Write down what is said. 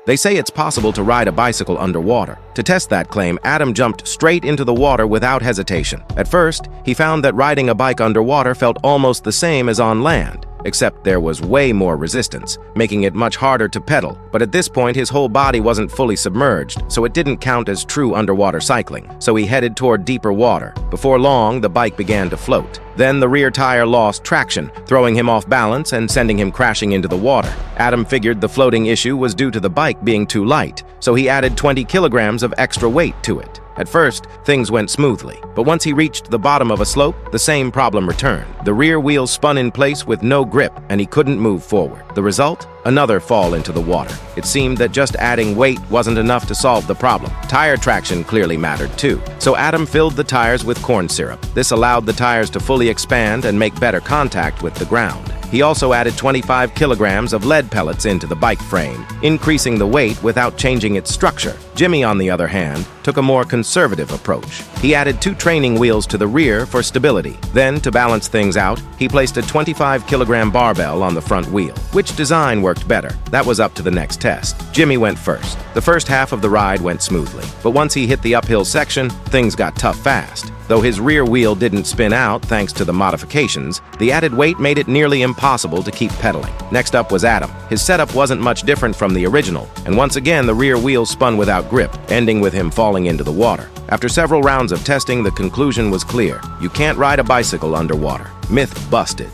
They say it's possible to ride a bicycle underwater. To test that claim, Adam jumped straight into the water without hesitation. At first, he found that riding a bike underwater felt almost the same as on land, except there was way more resistance, making it much harder to pedal. But at this point, his whole body wasn't fully submerged, so it didn't count as true underwater cycling. So he headed toward deeper water. Before long, the bike began to float. Then the rear tire lost traction, throwing him off balance and sending him crashing into the water. Adam figured the floating issue was due to the bike being too light, so he added 20 kilograms of extra weight to it. At first, things went smoothly, but once he reached the bottom of a slope, the same problem returned. The rear wheel spun in place with no grip, and he couldn't move forward. The result? Another fall into the water. It seemed that just adding weight wasn't enough to solve the problem. Tire traction clearly mattered too. So Adam filled the tires with corn syrup. This allowed the tires to fully expand and make better contact with the ground. He also added 25 kilograms of lead pellets into the bike frame, increasing the weight without changing its structure. Jimmy, on the other hand, took a more conservative approach. He added 2 training wheels to the rear for stability. Then, to balance things out, he placed a 25-kilogram barbell on the front wheel. Which design worked better? That was up to the next test. Jimmy went first. The first half of the ride went smoothly, but once he hit the uphill section, things got tough fast. Though his rear wheel didn't spin out thanks to the modifications, the added weight made it nearly impossible to keep pedaling. Next up was Adam. His setup wasn't much different from the original, and once again the rear wheel spun without grip, ending with him falling into the water. After several rounds of testing, the conclusion was clear. You can't ride a bicycle underwater. Myth busted.